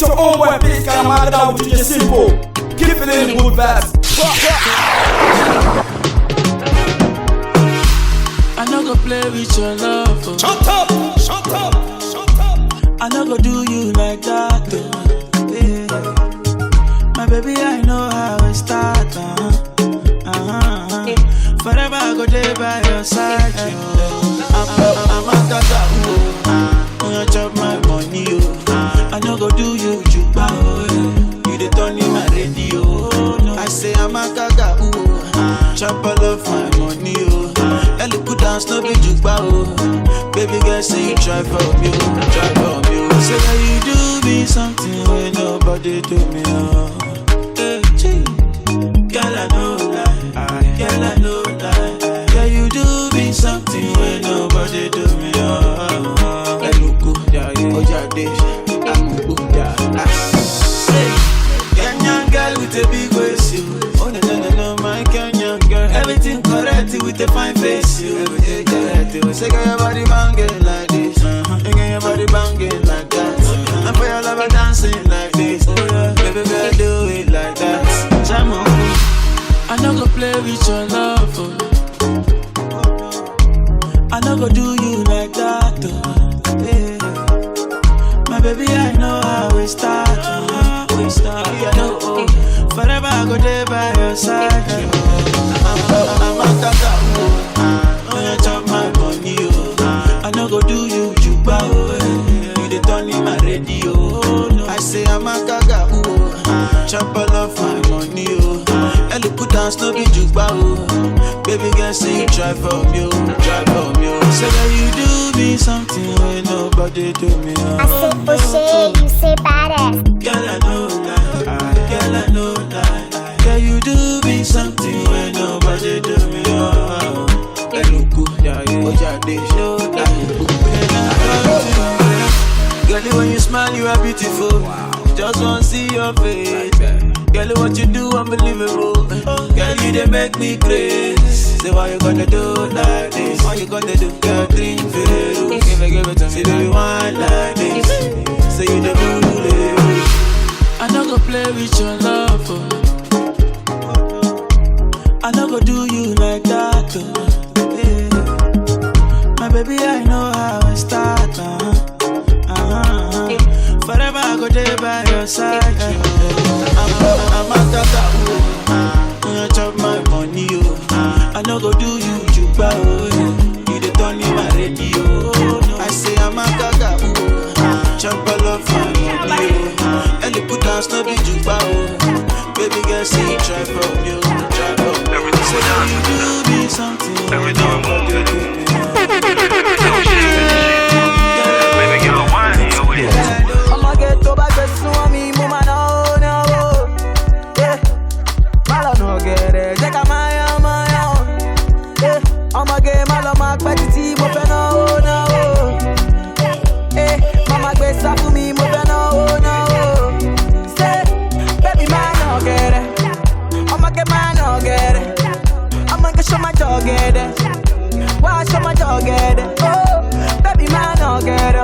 your own way, please. Can I down with DJ Simple? Keep feeling good vibes. I no go play with your love. Oh. Shut up, shut up, shut up. I no go do you like that. Oh. Yeah. My baby, I know how it start. Forever I go there by your side. I'm a tata. When you chop my money, I no go do you juba. You the turn in my radio. I say I'm a gaga. Chop all of my money. Ellie put down no be juba. Baby girl say you try for me, try for me. Say that you do me something when nobody do me. Hey, girl I know lie, girl I know lie. Girl you do me something when nobody do me. Eluku, Ojade, Amuku, say Kenyan girl with a big waist, you. Oh no, my Kenyan girl. Everything correct with a fine face, you. Everything correct, you. Say girl your body banging like this, girl your body banging like that. And for your lover dancing like this, baby girl do it like that. I no go play with your love. I no go do you like that. Yeah. My baby, I know how we start. We start. I know. Forever I go there by your side. I'm a tata. When you chop my money, I no go do you juba. You the turn in my radio. I say I'm a gaga. Chop all of my money. Ellie put down no be juba. Baby girl say you try for me, try for me. Say that you do me something when nobody do me. I say O'Shea, you say badass. Girl I know lie, girl I know lie. Girl you do me something when nobody do me. Eluku, Ojade, girl when you smile you are beautiful. Just wanna see your face. Girl, what you do unbelievable. Girl, you they make me crazy. Say why you gonna do like this? Why you gonna do? Girl, drink Veru. Give it to me. Say do you want like this? Say you the bully. I no go play with your love. I no go do you like that. Yeah. My baby, I know how I start. Forever I go there by your side. I'm a tata. When you chop my money, I no go do you juba. You the turn in my radio. I say I'm a gaga. Chop all of my money. Ellie put down no be juba. Baby girl say you try for me, try for me. Say that you do me something. Every time I do me. Baby girl, why you with? To back the swami, mama no, yeah. Malo no get it, check out my yeah. I'ma get malo my petty, mo fe no, eh. Mama get sa for me, mo fe no. Say, baby man no get it, I'ma get man no get it. I'ma get show my dog get it. Why show my dog get it? Oh, baby man no get it.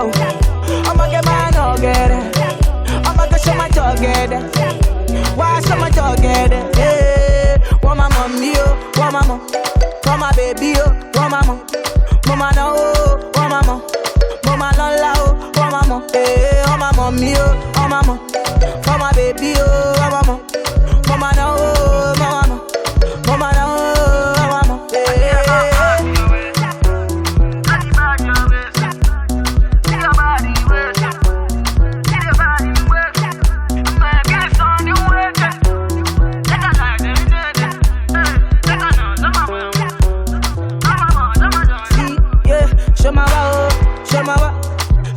I'ma get man no get it. Show my dog get it. Why show my dog get it? Hey, want my mommy, oh, want my mom, want my baby, oh, want my mom, mama no, oh, want my mom, mama lola, oh, want my mom, hey, want my mommy, oh, want my mom, want my baby, oh, want my mom, mama no, oh, mama no, mama no, oh, want my mom, hey.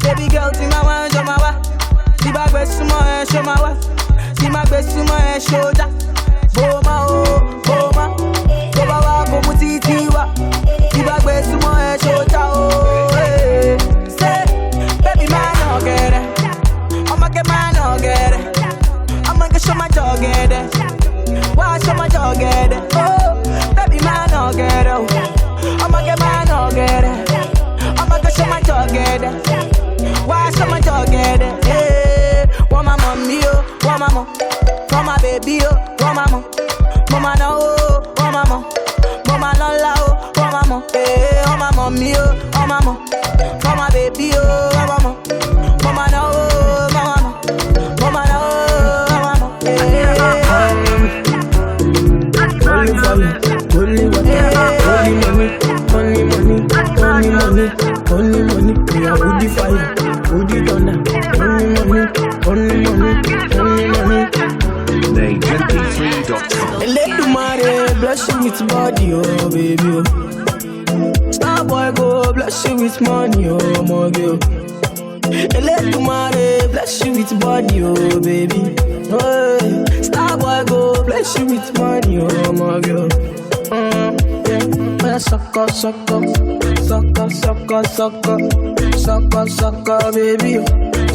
Baby girl, see my one, show my wa. See my best sumo, show my wa. See my best sumo, show that. mama. For my baby, oh mama. Mama no, oh mama. Mama no la, oh mama. Hey, oh mama, me, oh mama. For my baby, oh mama. Mama no, oh mama. Mama no, oh mama. Hey, only for you, only water, only money, only money, only money, only money. We are woody fire, woody thunder, only money, only money, only money. NameMP3.com. Let the money bless you with body, oh baby. Oh. Star boy go bless you with money, oh my girl. Let the money bless you with body, oh baby. Oh, star boy go bless you with money, oh my girl. Yeah, sucker, sucker, sucker, sucker, sucker, sucker, sucker, baby.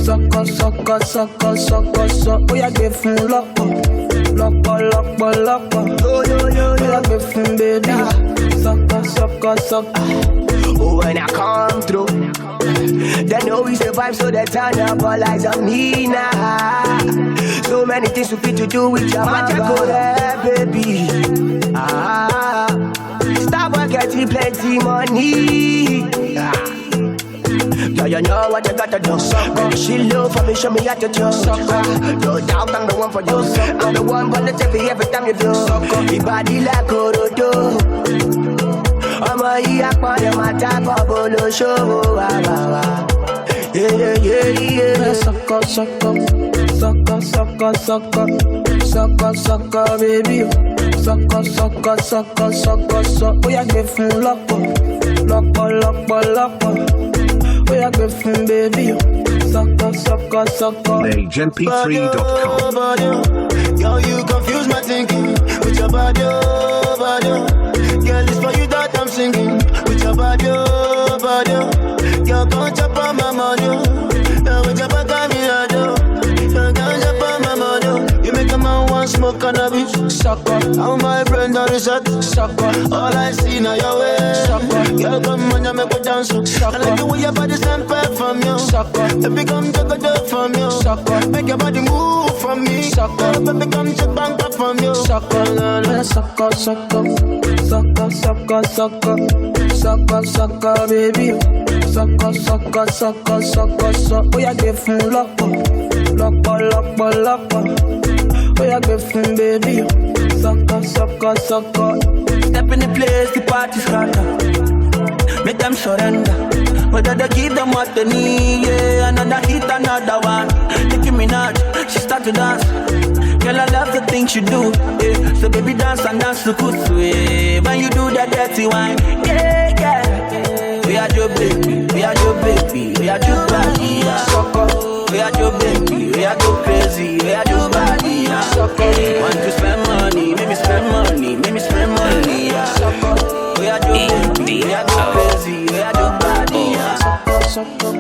Sucker, sucker, sucker, sucker, sucker. Oh, yeah, give him lock up. Lock up. Oh, yeah, give him baby. Sucker, sucker, sucker. Oh, when I come through, they know we survive, so they turn up all eyes on me now. So many things we fit to do with your mother, baby. Stop getting plenty money. Yeah, you know what you gotta do. She love for me, show me how to do. No doubt I'm the one for you. I'm the one gonna take you every time you do. Your body like Orodo. I'm a yakpa, my type of bolo show. Yeah. Sucker, sucker, sucker, sucker, sucker, sucker, sucker, baby. Sucker, sucker, sucker, sucker, sucker. Oh, yeah, give him lock up. Oh, yeah, give him baby. Sucker, sucker, sucker. NameMP3.com. Yo, you confuse my thinking with your body, body. Girl, it's for you that I'm singing with your body, body. Girl, come chop on my money. With your back on me, I do. Girl, come chop on my money. You make a man want smoke cannabis. Sucker, I'm my friend on the shot. Sucker, all I see now your way. Sucker, girl, come on, you make me dance. Sucker, I like the way your body stand back from you. Sucker, baby, come take a dip from you. Sucker, make your body move from me. Sucker, baby, come check bank up from you. Sucker, sucker, sucker, sucker, sucker, sucker, sucker, sucker, baby. Sucker, sucker, sucker, sucker, sucker. Oh, yeah, give him lock up. Oh, yeah, give him baby. Sucker, sucker, sucker. Step in the place, the party's hotter. Make them surrender. Whether they give them what they need, yeah. Another hit, another one. Nicki Minaj, she start to dance. Girl, I love the things you do, yeah. So baby, dance and dance to kusu, yeah. When you do that dirty wine, yeah. We are your baby, we are your baby, we are your body, yeah. Sucker. We are your baby, we are your crazy, we are your body, yeah. Sucker. Want to spend money, make me spend money, yeah. Sucker. We are your baby, we are your crazy, we are your body, yeah. Sucker.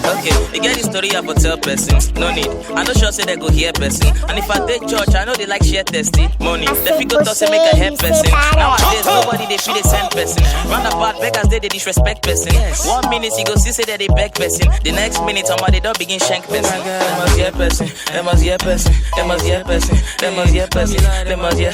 Okay, you get the story about tell person. No need. I know sure say they go hear person. And if I take church, I know they like share testimony. The figure talk say make a help person. Nowadays nobody they feel the same person. Roundabout beggars they disrespect person. 1 minute you go see say that they beg person. The next minute somebody don't begin shank person. They must hear person. They must hear person. They must hear person. They must hear person. They must hear.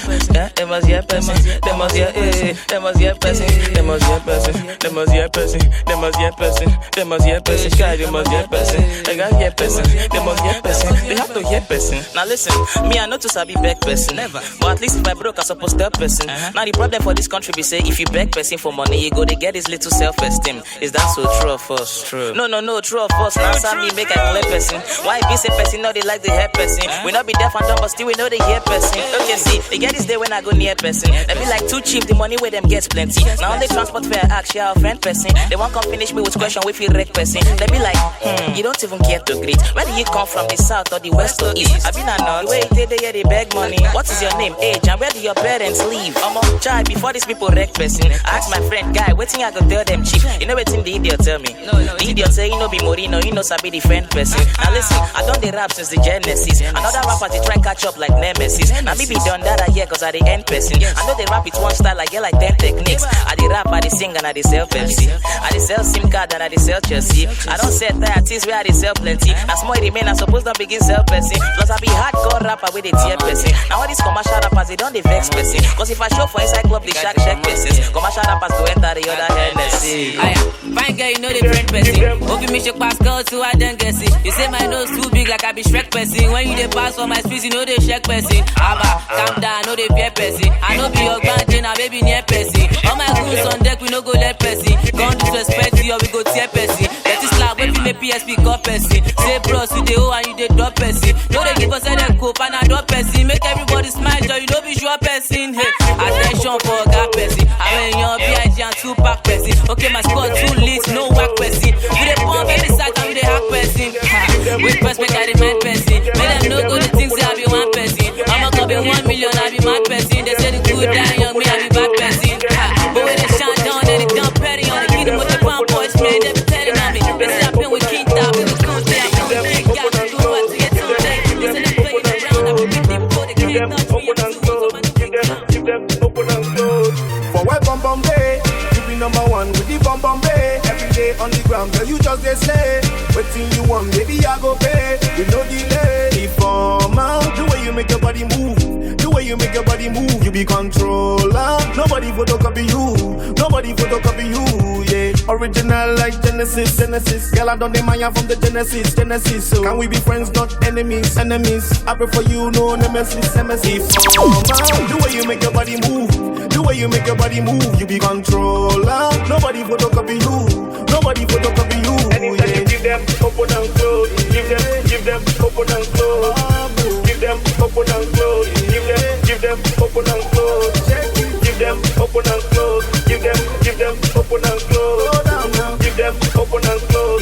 They must hear person. They must hear. They must hear person. They must hear person. They must hear person. They must hear person. They must hear person. Guys, they must hear person. They got hear person. They must hear person. They have to hear person. Now listen, me I know to sabi beg person. Never. But at least if I broke, I supposed to help person. Now the problem for this country be say if you beg person for money, you go they get this little self-esteem. Is that so true of us? True. No, true of us. Now some me make I collect person. Why be say person know they like the hear person? We not be deaf and dumb, but still we know they hear person. Okay, see, they get this day when I go near person. They be like too cheap, the money where them gets plenty. Now only transport fare, actually our friend person. They won't come finish me with question if you wreck person. They be like, you don't even care to greet. Where do you come from, the south or the west or east? I been a nut, the way they here they beg money. What is your name, age, and where do your parents live? I'm a child before these people wreck person. I ask my friend guy, waiting I go tell them chief. You know waiting the idiot tell me. The idiot say you know be Morino, you know sabi the friend person. Now listen, I done the rap since the Genesis. Another rapper they try catch up like Nemesis. Now me be done that I hear cause I the end person. I know they rap it one style, I get like 10 techniques. I the rap, I the sing and I the sell Pepsi. I the sell SIM card and I the sell Chelsea. I don't sell artists where I the sell plenty. As more remain, I suppose don't begin sell person. Plus I be hardcore rapper with a tear person. Now all these commercial rappers they don't they vex person. Cause if I show for inside club, they shack check persons. Commercial rappers go enter the other Hennessy. Fine girl, you know the friend person. Hope you miss your pass girl so I don't guess it. You say my nose too big like I be Shrek person. When you dey pass for my space, you know they check person. Abba, calm down, know they fear person. I know be your grandchildren, now baby near person. All my goons on deck, we no go let person. Gon' disrespect you or we go tear person. Let this slap when we make PSP call person. Say bros, you dey hoe and you dey drop person. No they give us a cope and I drop person. Make everybody smile, joy, you know be sure person. Hey, attention for God person. I mean your B.I.G. and 2-pack person. Okay, my squad too lit, no whack person. We dey pump every side and we dey hack person. With respect, I demand person. Make them know good the things say I be one person. I'ma go be 1 million, I be mad person. They say the good die young, me I be bad person. But when they shine down, then they dump petty on the kid with the pound boys, man, they be telling on me. They say I've been with King Top, we was gon' say I've been with Big Guy, do what to get some day. They say they play it around, I be big deep for the can't touch me. Give them open and close. For what bum bum day, you be number one with the bum bum day. Every day on the ground, girl, you just get slay. Waiting you want, baby, I go pay with no delay. Informer, the way you make your body move, the way you make your body move, you be controller. Nobody photocopy you, nobody photocopy you, yeah. Original like Genesis. Girl, I done the Maya from the Genesis. So can we be friends, not enemies? I prefer you, no nemesis. Informer, the way you make your body move, the way you make your body move, you be controller. Nobody photocopy you, nobody photocopy you. Anytime you give them open and close, give them open and close, give them open and close, give them open and close, give them open and close, give them open and close, give them open and close,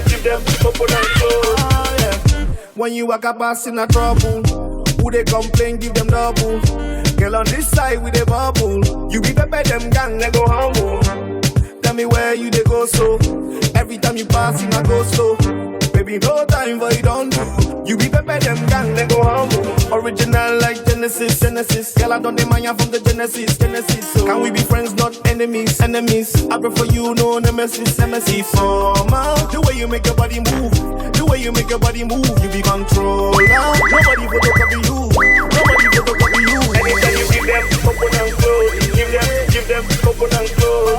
give them open and close. When you walk up past in a trouble, who they complain, give them double. Girl on this side with a bubble, you be pepper them gang, they go humble. Tell me where you they go so. Every time you pass, you not go slow. Baby, no time for you don't do. You be pepper them gang, they go humble. Original like Genesis. Girl, I done the Maya from the Genesis. So can we be friends, not enemies? I prefer you, no nemesis. Informer, the way you make your body move, the way you make your body move, you be controller. Nobody photocopy you, nobody photocopy you. Anytime you give them open and close, give them open and close.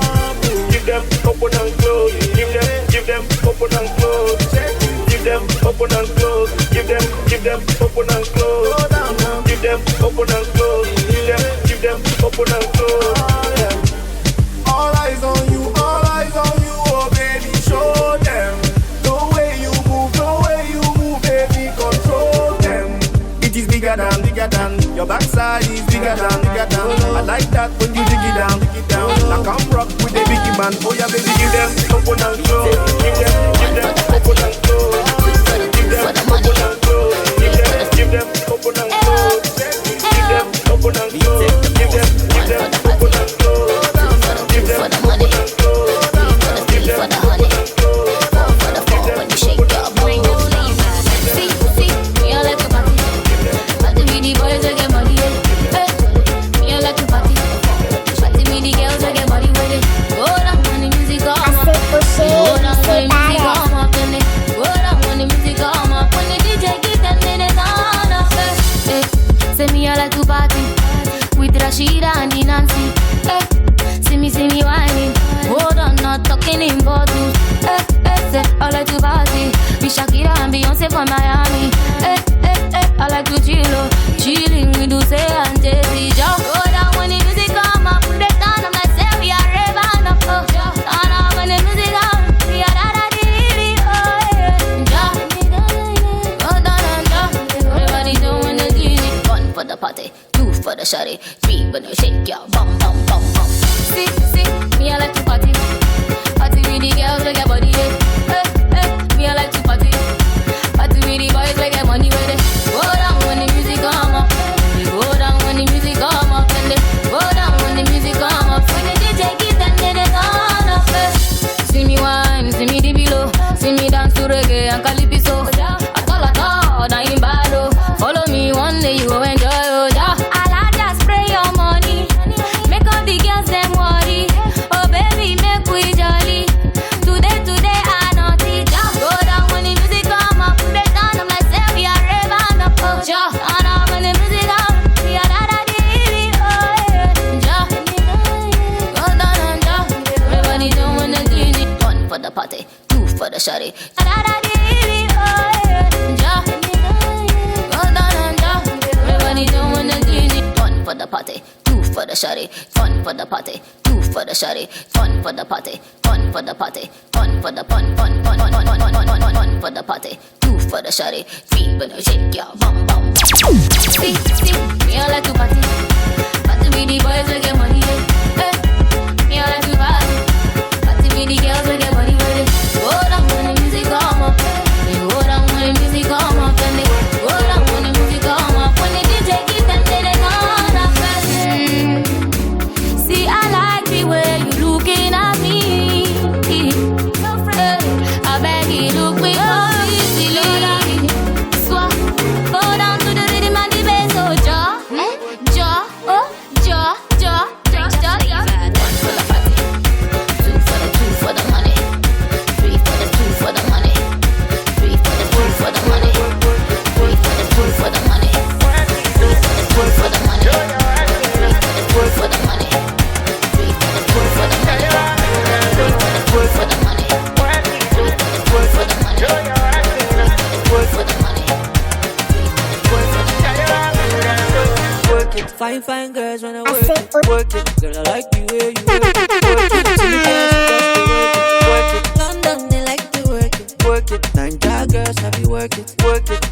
Give them open and close. Give them open and close. Give them open and close. Give them open and close. Give them open and close. Give them open and close. All eyes on you, oh baby, show them the way you move, baby, control them. It is bigger than your backside is bigger than. I like that when you dig it down. Now come rock with the biggie man. Oh yeah, baby, give them open and close. Give them open and close. Give them open and close. Give them open and close. Give them open and close. Give them open and close. Give them open and close. Give them open and close. Rashida and the Nancy, see me whining. Hold on, not talking in bottles. I like to party. Be Shakira and Beyonce from Miami. I like to chilling with Dulce and Jay-Z. Just go down when the music come up, put it down. I'm like, say we are raving up. Turn on when the music come, we are da-da-dee-dee. Go down and down. Everybody doing the DJ. 1 for the party, 2 for the shawty, 3 when you shake your bum bum bum bum. See, me I like to party with the girls, like your body. Me I like to party. the party, two for the shawty, fun for the party, two for the shawty, fun for the party, fun for the party, fun for the fun for the party, two for the shawty, three for the shake your bum bum. See, me I like to party, party with the boys we get money. Me I like to party, party with the girls we get money with it. Hold on when the music come up, hold on when the music come up, and hold on when the music come up. When the DJ keep them, they gonna fast. See, I like the way you looking at me. I beg you, look me up, easily. Swap, go down to the rhythm and the bass, oh jaw, jaw, oh jaw, jaw, jaw, jaw. One for the party, two for the money, three for the two for the money, three for the two for the money, three for the two for the money, three for the two for the money, three for the two for the money, three for the two for the money, three for the two for the money. Fine, fine girls wanna work it, work it. Girl, I like the way you work it. London, they like to work it. Nigeria girls have you work it.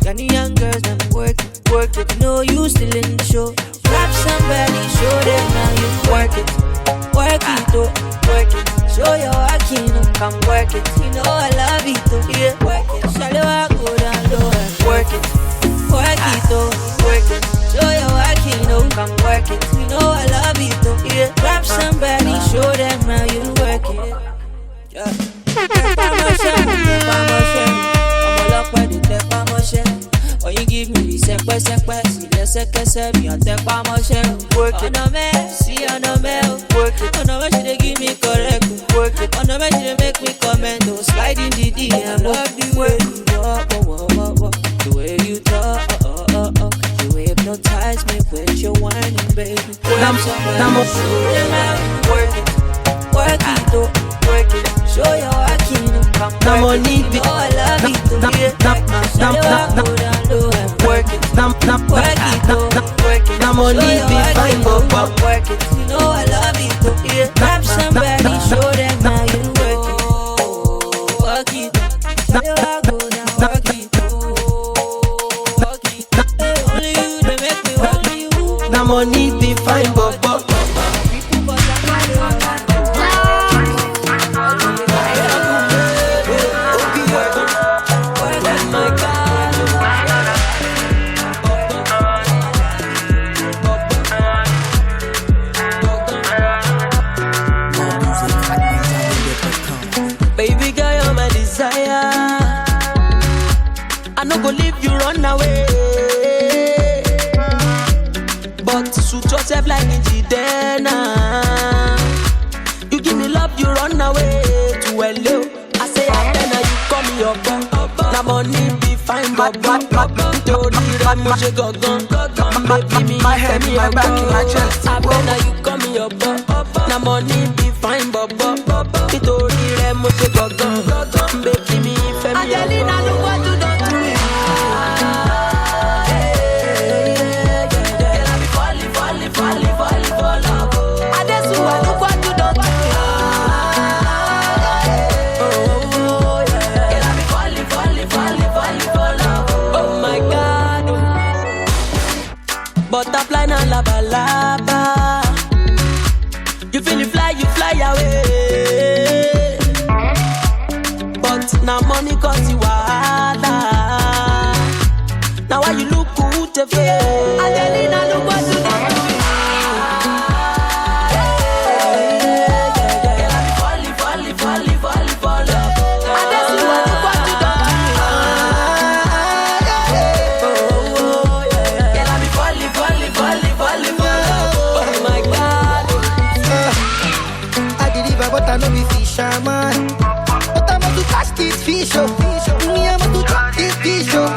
Ghanaian girls never work it. No, you still in the show. Grab somebody, show them now you work it, oh, work it. Show your working, come work it. You know I love it, oh, yeah, work it. Shall I go down low and work it, oh, work it. Show your working, oh, come work it. You know I love it, oh, yeah. Grab somebody, show them how you work it. Yeah. When you give me the sekwe, me I take by my shell. Work it. On me, see on me, work it. On me, she dey give me correct. Work it. On me, she dey make me comment. Oh, slide in the DM. Love the way you walk, the way you talk, the way you hypnotize me with your whining, baby. I'm show them how you work it, work it, work it. Show your working, come work it. You know I love it, yeah. Show your go down low and work it, work it, work it. Show your working, work it. You know I love it, yeah. Grab somebody, show them how you work it, work it. Show your go down, work it, work it. Only you, they make me work you. Now money be fine, but baby girl, you're my desire. I no go leave you run away, but suit yourself like Njidena. You give me love, you run away to hello. I say I better you call me your bum. Na money be fine, but Tori Ramuche Gogon. Baby me, tell me your bum. I better you call me your bum. Na money be fine, but Tori Ramuche Gogon. Baby me, tell me your bum. Angelina, look what you done to me. Falling for love. Adesuwa, look what you done to me. Girl, I be falling for love. Oh my God. Butterfly na laba laba. You feel it fly, you fly away. But now money cause you wahala. Now why you look good to face? Angelina, look what you done to me. Falling for love. Adesuwa, look what you done to me. Girl, I be falling for love. Oh my God. I deliver, but I know me fisherman. But I'm about to catch this fish, oh. Me, I'm about to drop this fish, oh.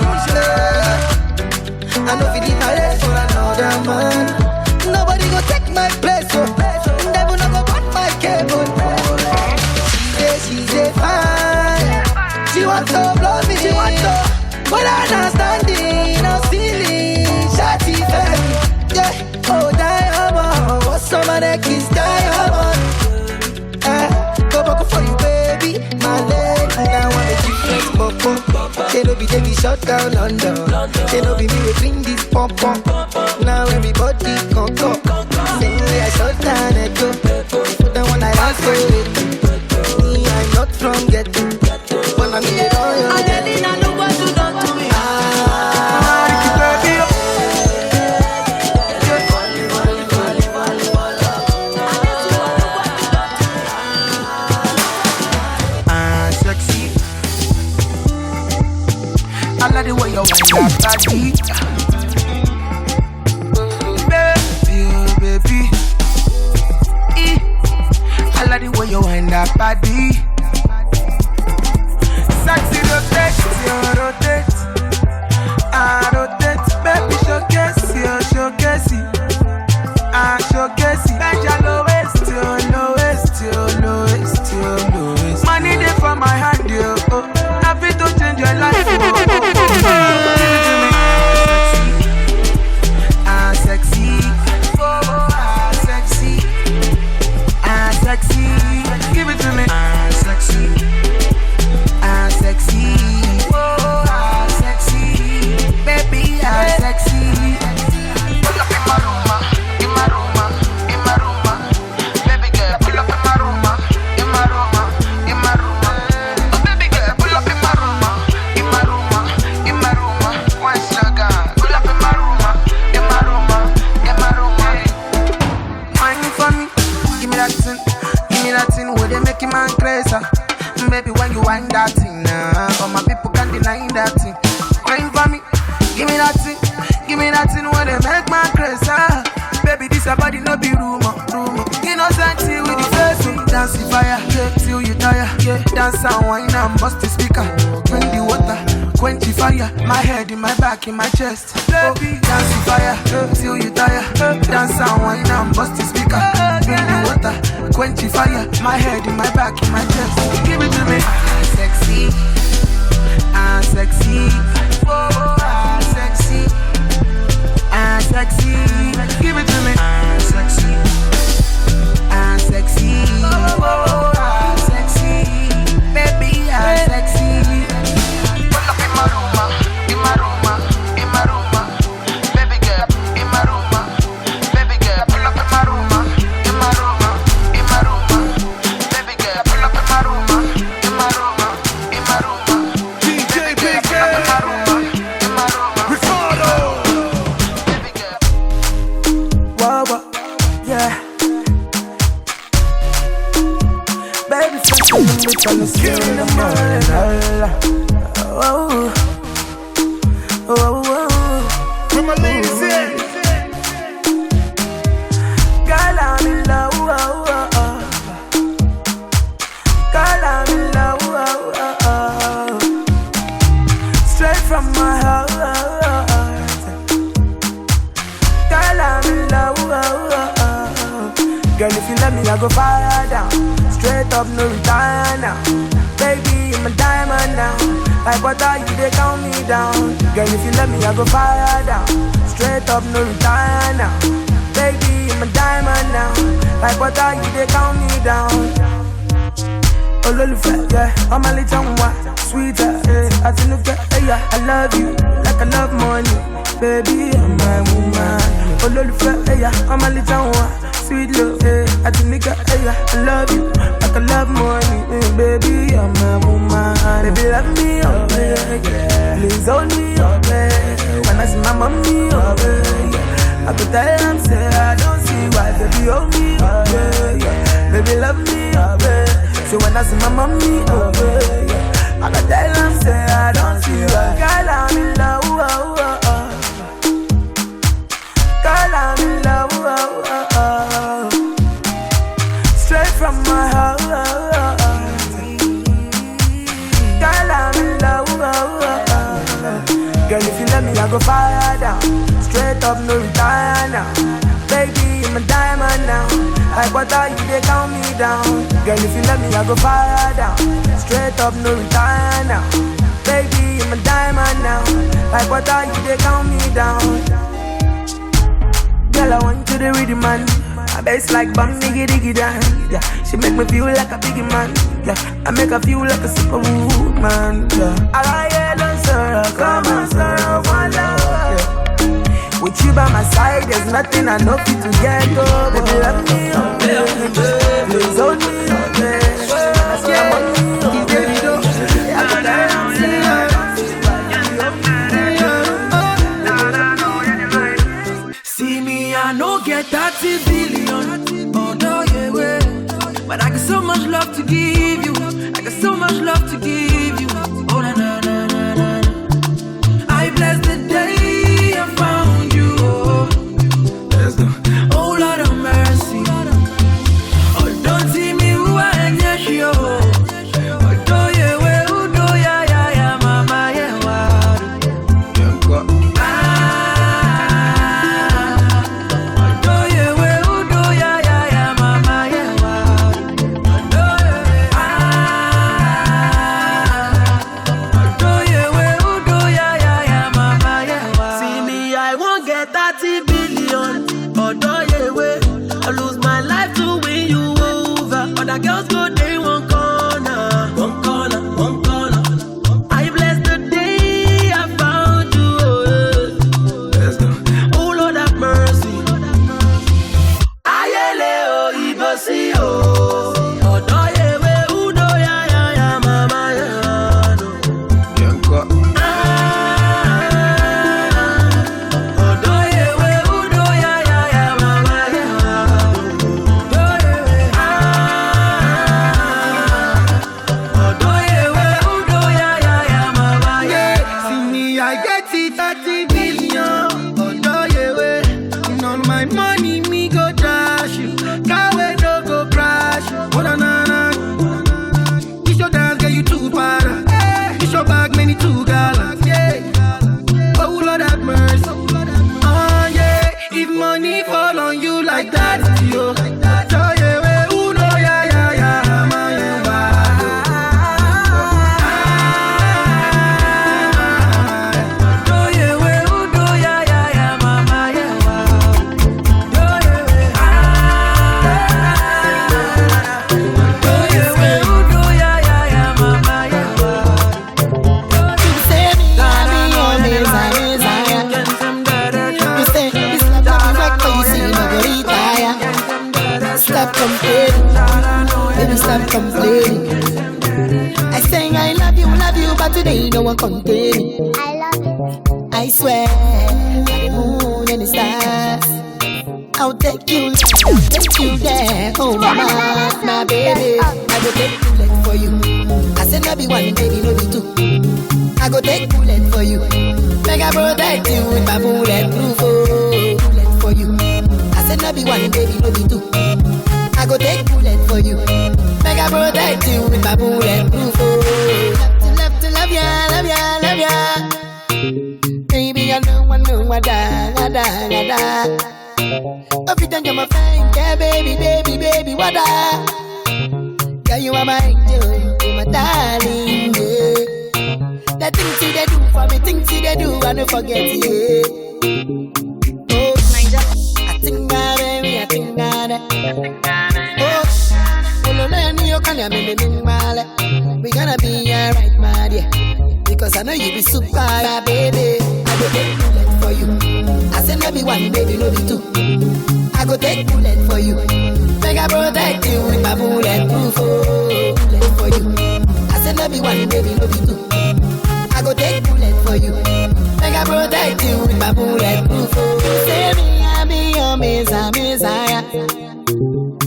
I know feeling my legs for another man. shut down London. They know be me, we bring this pop. Now everybody come. Same way I shut down Echo. Put them on like last way. Me, I'm not from ghetto. When I'm in the royal. Angelina, look what you done to me. Sexy. I like the way you wind that body. Baby. I like the way you wind that body. Sexy rotate, you rotate. I rotate, baby showcase, you showcase. I showcase. Bend your lowest, your lowest, your lowest, your lowest. Money there for my hand, yo. Happy to change your life. Sexy. Sexy, give it to me. Sexy, sexy, oh, sexy, baby, sexy. Pull up in my room, in my room, in my room, baby girl. Pull up in my room, in my room, in my room, oh, baby girl. Pull up in my room, in my room, in my room. One sugar. Pull up in my room, in my room, in my room. Wine for me, give me that thing. That thing where they make him man crazy. Baby, when you wind that thing, all my people can't deny that thing. Wine for me, give me that thing where they make man crazy. Baby, this a body no be rumor. Innocent with the face, dance the fire, yeah, till you tire, yeah. Dance and wine and bust the speaker. Bring the water, quench the fire. My head in my back, in my chest. Baby, dance the fire, yeah, till you tire. Dance and wine and bust the speaker. Bring the water, quench the fire. My head in my back, in my chest. Give it to me. Sexy, sexy, oh, sexy, sexy. Give it to me. Sexy, sexy, oh, sexy, baby, sexy. Pull up in my room, in my room, in my room, baby girl, in my room, baby girl. Pull up in my room, in my room, in my room, baby girl. Pull up in my room, in my room, in my room. DJ Big Girl, in my room, in my room. Ricardo, baby girl. Whoa, yeah. Baby, something in the sun is in the morning. Oh, oh, oh. From my ladies here. Girl, I'm in love. Girl, I'm in love. Straight from my heart. Girl, I'm in love. Girl, if you let me, I go fire down. Straight up, no retire now. Baby, I'm a diamond now. Like water, you they count me down. Girl, if you let me, I go fire down. Straight up, no retire now. Baby, I'm a diamond now. Like water, you they count me down. Oh, Lolufe, yeah, I'm a little one. Sweeter, yeah, I think yeah, I love you like I love money. Baby, I'm my woman. Oh, Lolufe, yeah, I'm a little one. Sweet love, I think I love you like I love money, baby, you're my woman. Baby, love me, oh yeah. Please hold me, oh yeah. When I see my mommy, oh yeah. I could tell them, say I don't see why, baby, hold me, oh yeah. Baby, love me, oh yeah. So when I see my mommy, oh yeah. I could tell them, say I don't see why. Girl, I'm in love, oh, oh, oh. Girl, I'm in love, oh, oh, oh. Straight from my heart. Girl, I'm in love. Girl, if you let me, I go fire down. Straight up, no retire now. Baby, I'm a diamond now. Like water, you they count me down. Girl, if you let me, I go fire down. Straight up, no retire now. Baby, I'm a diamond now. Like water, you they count me down. Girl, I want you to read the man. My bass like bum diggy diggy down. Yeah, she make me feel like a biggie man. Yeah, I make her feel like a superwoman. Yeah, I got yellow and sorrow, my love. With you by my side, there's nothing I know fit to get over. Baby, let me on please hold me on See me, I no get 30 billion. Oh no, yeah, way. But I got so much love to give you. I got so much love to give you. Oh na na na na na. I bless the day I found you. Oh Lord of mercy. Oh don't see me who I am, yes yo. Oh do ye we, who do ya ya ya mama ye wa. Girls go day one corner, one corner, one corner. I bless the day I found you. Oh Lord have mercy. Ayele o ibosi o. Odo yewe udo ya ya ya mama ya no. Odo yewe udo ya ya ya mama ya. Too gallant, yeah. Oh Lord have mercy. Oh yeah, if money fall on you like that, yo. Oh yeah, we uno ya ya ya, ma ya ba. Oh yeah, we uno ya ya ya, mama ya ba. Oh yeah, we uno ya ya ya, mama ya ba. Stop complaining, baby, stop complaining. I say I love you, but today no one complaining. I love you. I swear, by the moon and the stars, I'll take you there. Oh mama, my baby, I go take bullet for you. I said no be one, baby, no be two. I go take bullet for you. Make I protect you with my bulletproof. Bullet for you. I said no be one, baby, no be two. I go take bullet for you. Make I protect you with my bulletproof. Love to love ya, love ya, love ya. Baby, I know I die. Every time you're my friend, yeah, baby, what I? Yeah, you are my angel, you're my darling, yeah. The things they do for me, things they do, I don't forget, yeah. Oh, I think baby, I think we gonna be alright, my dear. Because I know you be super, my baby. I go take bullet for you. I said no be one, baby, no be two. I go take bullet for you. Make I protect you with my bulletproof. Bullet for you. I said no be one, baby, no be two. I go take bullet for you. Make I protect you with my bulletproof. Say me, I be your messiah.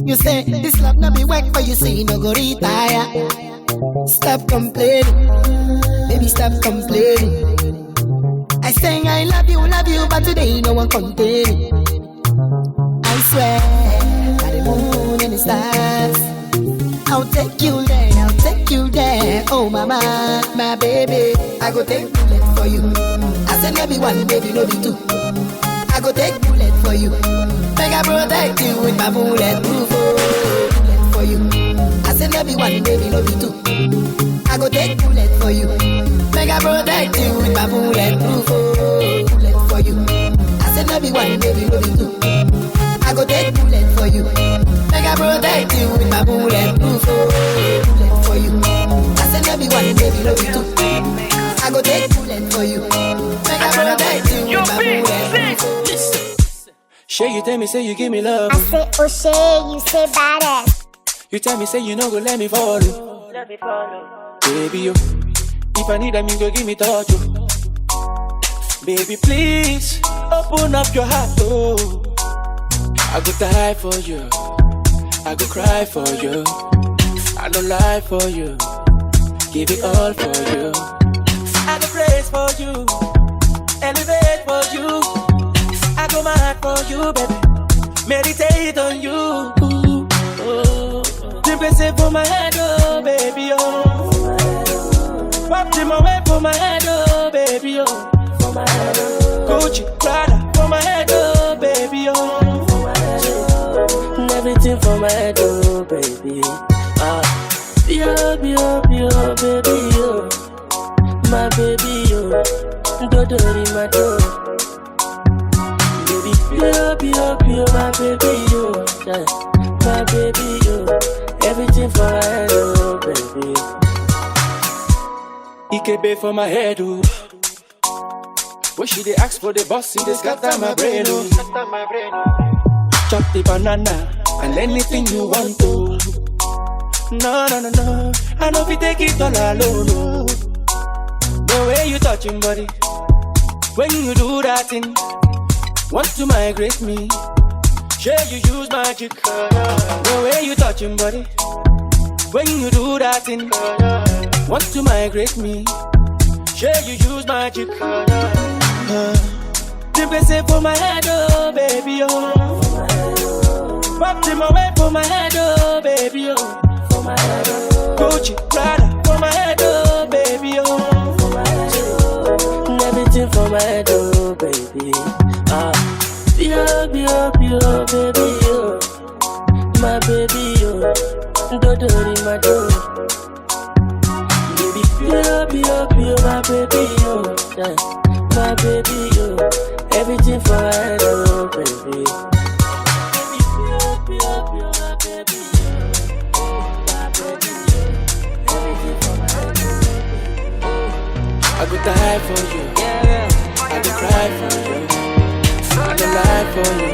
You say this love not be work for you, so you no go retire. Stop complaining, baby, stop complaining. I say I love you, but today no one complaining. I swear, by the moon and the stars, I'll take you there, oh mama, my baby. I go take bullet for you. I said no be one, baby, no be two. I go take bullet for you. Make I protect you with my bulletproof. Bullet for you. I said no be one, baby, no be two. I go take bullet for you. Make I protect you with my bulletproof. Bullet for you. I said no be one, baby, no be two. I go take bullet for you. Make I protect you with my bulletproof. Bullet for you. I said no be one, baby, no be two. I go take bullet Shay, you tell me, say you give me love. I say O'Shea, you say badass. You tell me, say you no go let me follow. Let me follow. Baby, yo, if I need them, you go give me touch, yo. Baby, please, open up your heart, oh. I go die for you. I go cry for you. I don't lie for you. Give it all for you. I go praise for you. Elevate for you. I go mad for you, baby. Meditate on you. Drip say for my head, oh, baby, oh. Pop them away for my head, oh, baby, oh. Gucci, Prada for my head, oh, baby, oh. Everything for my head, oh, baby. Yo, baby, yo. My baby, yo. Dodo in my door. Baby, yo, my baby, yo. Yeah. My baby, yo. Everything for my head, oh, baby. Ikebe for my head, oh. When she dey ask for the boss, they scatter my brain, oh. Chop the banana and anything you want to. No, I know if you take it all alone, no. The way you touching body, when you do that thing, want to migrate me. Sure you use magic. The way you touching body, when you do that thing, want to migrate me. Sure you use magic. Drip say for my head, oh, baby, oh. Pop them away for my head, oh, baby, oh. Gucci, Prada for my head, oh, baby, oh. Everything for my head, oh, baby. Yo, baby, yo. My baby, yo. Dodo in my door. Baby, yo, my baby, yo. Yeah. My baby, yo. Everything for my head, oh, baby. I go die for you. I go cry for you. I go lie for you.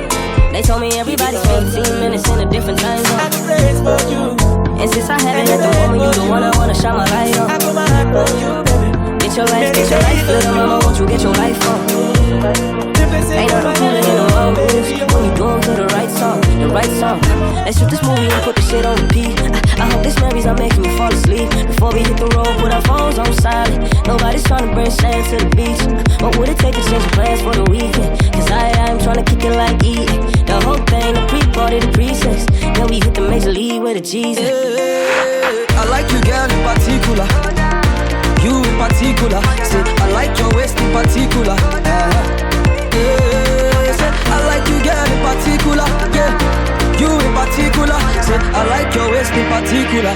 They told me everybody's 15 minutes in a different time zone. I go praise for you. And since I haven't met the woman, you the one I wanna shine my light on. I go mad for you, baby. Get your life, little mama, won't you get your life on? Ain't nothing cooler than the road when you do 'em to the right song, the right song. Let's shoot this movie and put the shit on repeat. I hope this memories not making me fall asleep. Before we hit the road, put our phones on silent. Nobody's trying to bring sand to the beach. What would it take to change the plans for the weekend? Cause I'm trying to kick it like E. The whole thing, the pre-party, the pre-sex. Then we hit the major league with a G's. I like you, girl, in particular. You in particular. Say, I like your waist in particular. I like you, girl, in particular. Yeah, you in particular. Say, I like your waist in particular.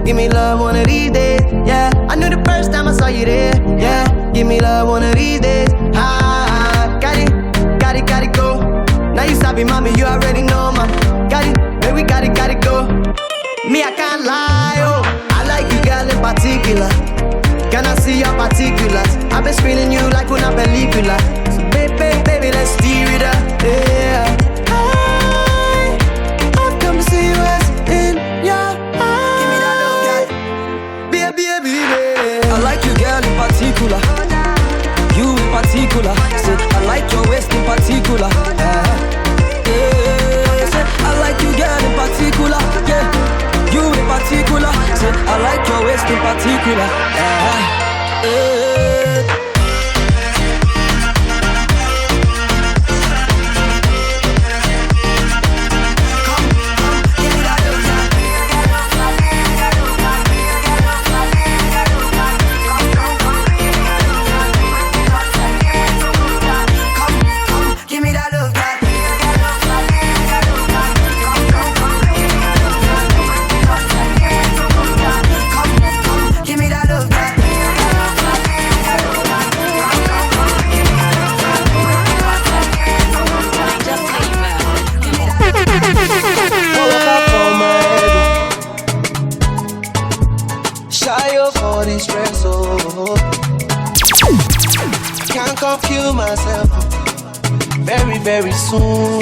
Give me love one of these days, yeah. I knew the first time I saw you there, yeah. Give me love one of these days, got it, go. Now you sabi, mommy, you already know, ma. Got it, baby, got it, go. Me, I can't lie, oh. I like you, girl, in particular. Can I see your particulars? I've been screening you like una película. So, baby, let's steer it up, yeah. I've come to see you as in your I like you, girl, in particular. You in particular. Say, I like your waist in particular. Say, I like you, girl, in particular. Yeah, you in particular. Say, I like your waist in particular. Give me that love, stress, oh. Can't confuse myself. Very, very soon,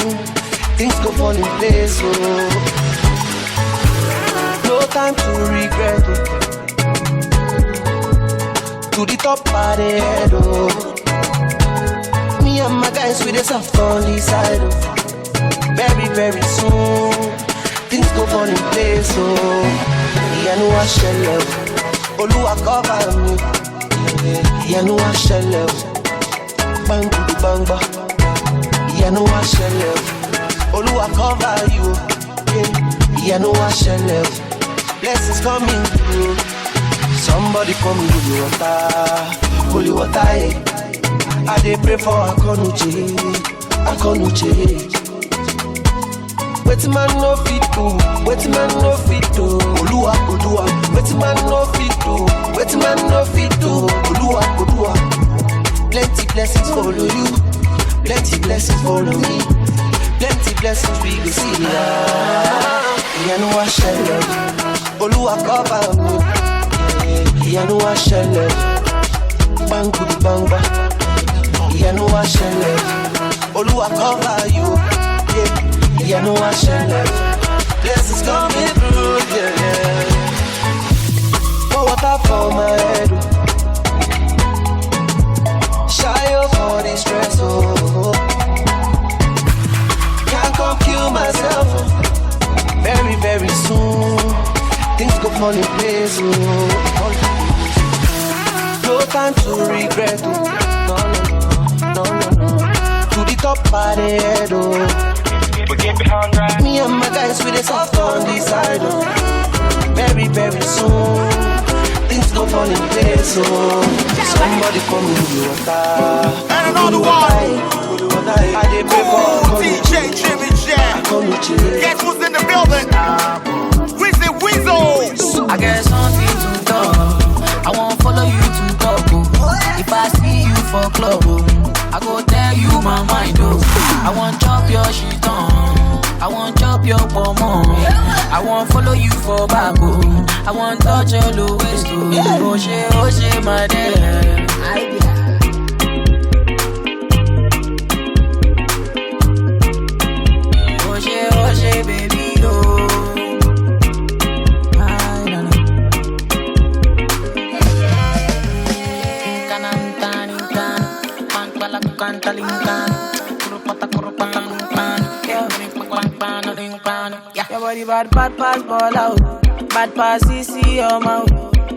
things go fall in place, oh. No time to regret, oh. To the top of the head, oh. Me and my guys with the soft on the side, oh. Very, very soon, things go fall in place, oh. Yeah, no, I shall love. Oluwa cover me. Yeah, no, I shall love. Bang, bang, bang. Yeah, no, I shall love. Oluwa cover you. Yeah, no, I shall love. Blessings coming through. Somebody come holy water, eh. I dey pray for Akonuche. Wetin man no fit do, wetin man no fit do. Oluwa, wetin man no fit do, wetin man no fit do. Oluwa. Plenty blessings follow you, plenty blessings follow me, plenty blessings we go see. Yeah, no, I shall love. Oluwa cover me. Yeah, no, I shall love. Bang, bang, bang. Yeah, no, I shall love. Oluwa cover you. Yeah, no, I shall love. Blessings coming through, yeah. Pour water for my head. Shy up for the stress, oh. Can't compute myself, oh. Very, very soon, things go fall in place, oh. No time to regret, oh. No. To the top of the head, oh. Me and my guys with the soft on the side, oh. Very, very soon, things go fall in place, oh. Somebody come in the water. And another one. I dey pray for DJ Jimmy Jam. Guess who's in the building? Wizzy Weasel. I get something to talk. I won't follow you to talk, oh. If I see you for club, oh, I go tell you my mind, oh. I want chop your shit on. I want chop your pomo. I want follow you for back, oh. I want touch your low waist, oh. Oh shit, my dear. Oh shit, baby, oh. Your body bad pass ball out. Bad pass CC your mouth.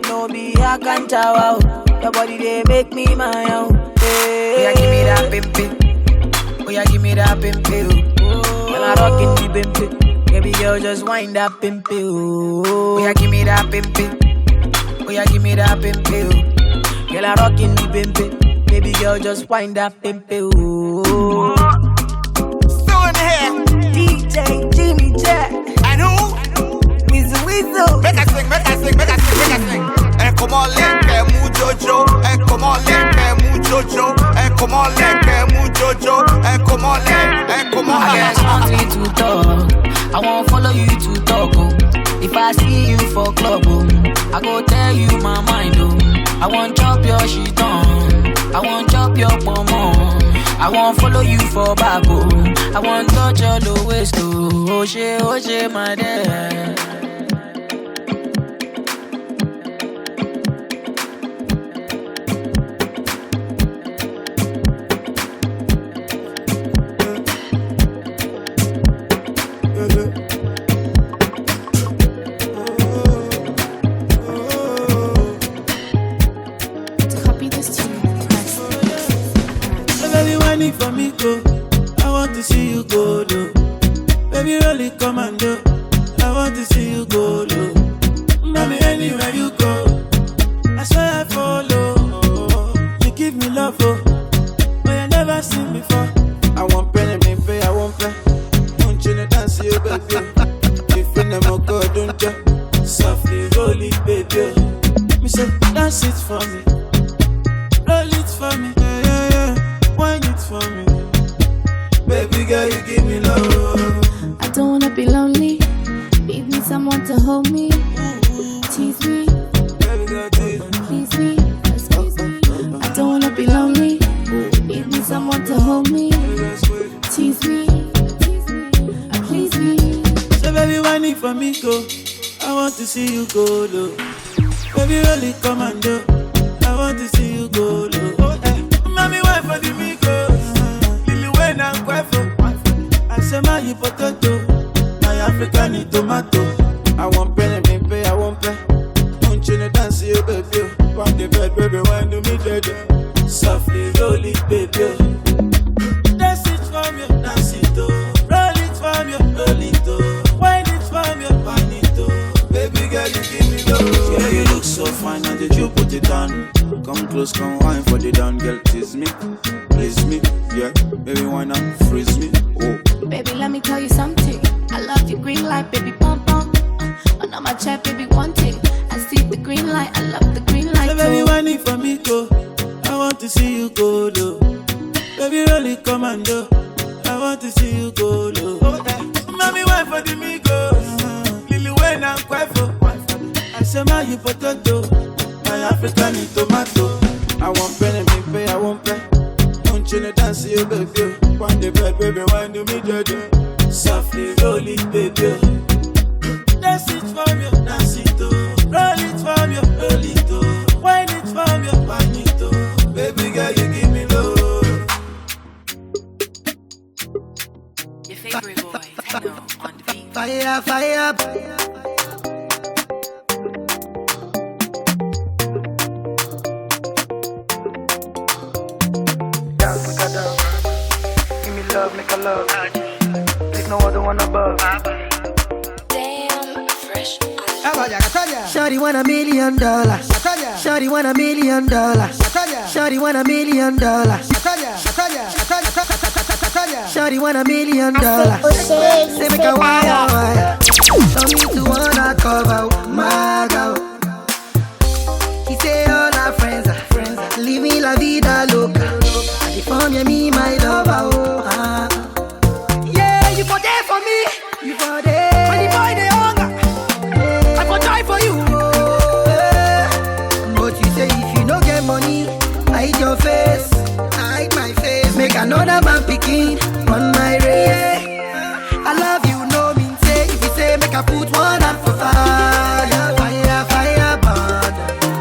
No be a can tower. Your body they make me my own. Hey. Oh yeah, give me that pimpin'. Oh yeah, give me that pimpin'. When I rockin' the pimpin'. Baby girl just wind that pimpin'. Oh yeah, give me that pimpin'. Oh yeah, give me that pimpin'. Girl I rockin' the pimpin'. Baby girl just wind that pimpin'. Oh. Still in here. DJ Jimmy Jack. And who? Weasel. Make I sing. And come on, let mu Jojo. And come on, let mu Jojo. And come on, let mu Jojo. And come on, I got something to talk. I won't follow you to talk, oh. If I see you for club, oh, I go tell you my mind, oh. I want chop your shit on. I want chop your pomo. I want follow you for back, oh. I want touch your low waist, oh. Oh shit, my dear. For me go, I want to see you go low. Baby, really come and go. I want to see you go low. Mommy, anywhere you go, I swear I follow. You give me love, oh, but I never seen before. I want pen and me pay, I want play. Don't you know dance you, baby? If you never go, don't you? Softly roll it, baby. Me say, dance it for me, roll it for me. Wine it for me, baby girl, you give me love. I don't wanna be lonely. Need me someone to hold me, tease me, baby girl, tease me. Please me. for me, go. I want to see you go low. Baby, really come and do. I want to see you go low. Oh, eh. Mommy, why for the Migos? Lily Wayne and Queffo. I say my potato, my African tomato. I want pen and pay, I want pay. Don't you dance, you baby? On the bed, baby, when do me dead? Softly roll it, baby. Dance it from you, dance it oh. Roll it from you, roll it oh. Wind it from you, wind it oh. Baby girl, you give me love. Yeah, you look so fine, and did you put it on? Come close, come wine for the down, girl, tease me, please me, yeah. Baby, why not freeze me? Oh. Baby, let me tell you something. I love your green light, baby, pump pump. On my chair, baby, one thing. I see the green light, I love the green light. So baby, whining for me, go. I want to see you go low. Baby, really come and do. I want to see you go low. Oh, eh. Mommy, why for the Migos? Lily Wayne and Queffo. I say my potato, my African tomato. I want pen and pay, I want pay. Don't you dance, you baby? One the bed, baby, why do me judge? Softly roll it, baby. Dance it from you, dance it oh. Roll it from you, roll it oh. Wind it from you, wind it oh. Baby girl, you give me love. Your favorite boy, Tano, on the beat. Fire, fire. Dance, make a dance. Give me love, make a love. There's no other one above. Damn, fresh. Shawty want $1 million. Shawty want $1 million. Shawty want $1 million. Shawty want $1 million. Say make a wire. Show me to wanna cover my girl. She say all our friends are living la vida loca. I define me my lover. Oh, yeah, you for there for me. You for there. When the boy they hunger, I for die for you. But you say if you no get money, hide your face, hide my face. Make another man picking on my race. I love you, no mean say. If you say make I put one hand for fire, fire, fire, burn.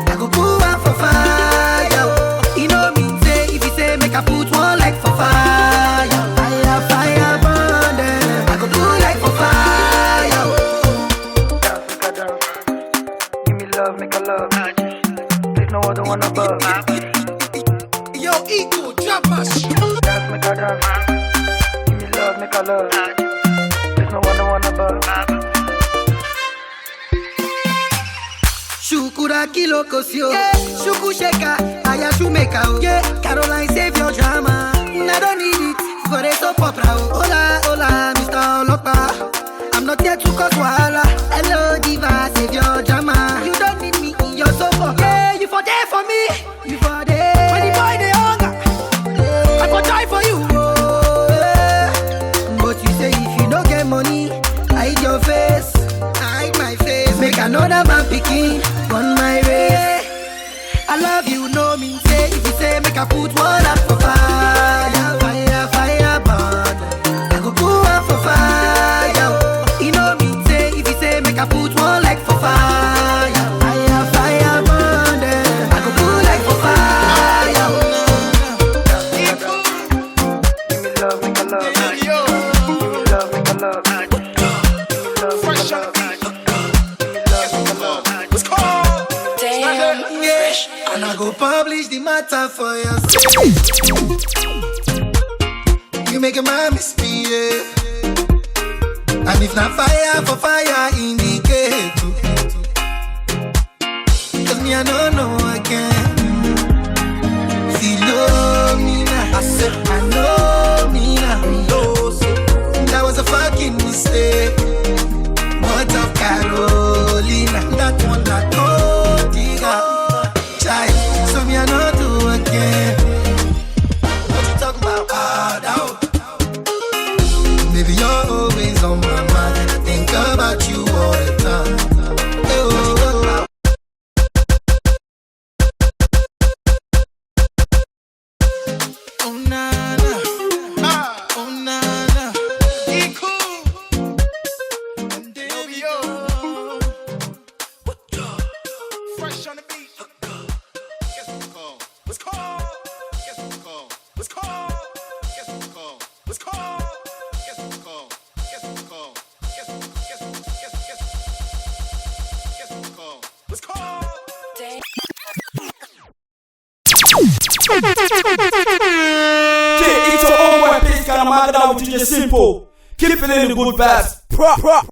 I go put one for fire. You know mean say. If you say make I put one leg for fire, fire, fire, burn. I go put leg for fire. Dance, make a dance. Give me love, make a love. There's no other one above. Yo, ego, drop my shit. Dance, make a dance. Give me love, make a love. There's no other one above. Shukura kilo kosio, yeah. Shuku sheka, aya shumeka, oh. Yeah. Caroline save your drama. I don't need it for a soap opera. Oh. Hola, hola, Mr. Olopa. I'm not here to cause wahala. Hello, diva, save your drama. You don't need me in your soap opera. Yeah, you for there for me. You for there. When the boy they hunger, I for die for you. Oh, yeah. But you say if you don't get money, hide your face, hide my face. Make another man picking on my way. I love you, no mean say. If you say make I put one up for fire, fire, fire, burn. I go put one for fire. You know mean say. If you say make I put one leg for fire, fire, fire, burn. I go put leg for fire. Give me love, make a love. Give me love, make a love. Fresh out of the Damn, fresh. And I go publish the matter for your sake. You make a man misbehave. And if not fire for fire, indicate. Cause me I don't know again. Philomena, I said I know me now. That was a fucking mistake. What of Carolina? That one that told you child. So me I know do again. What you talking about? Ah, down. Baby, you're always on my mind, and I think about you all the time. It's your own way, please, Karamanga, with DJ Simple. Keep feeling the good vibes.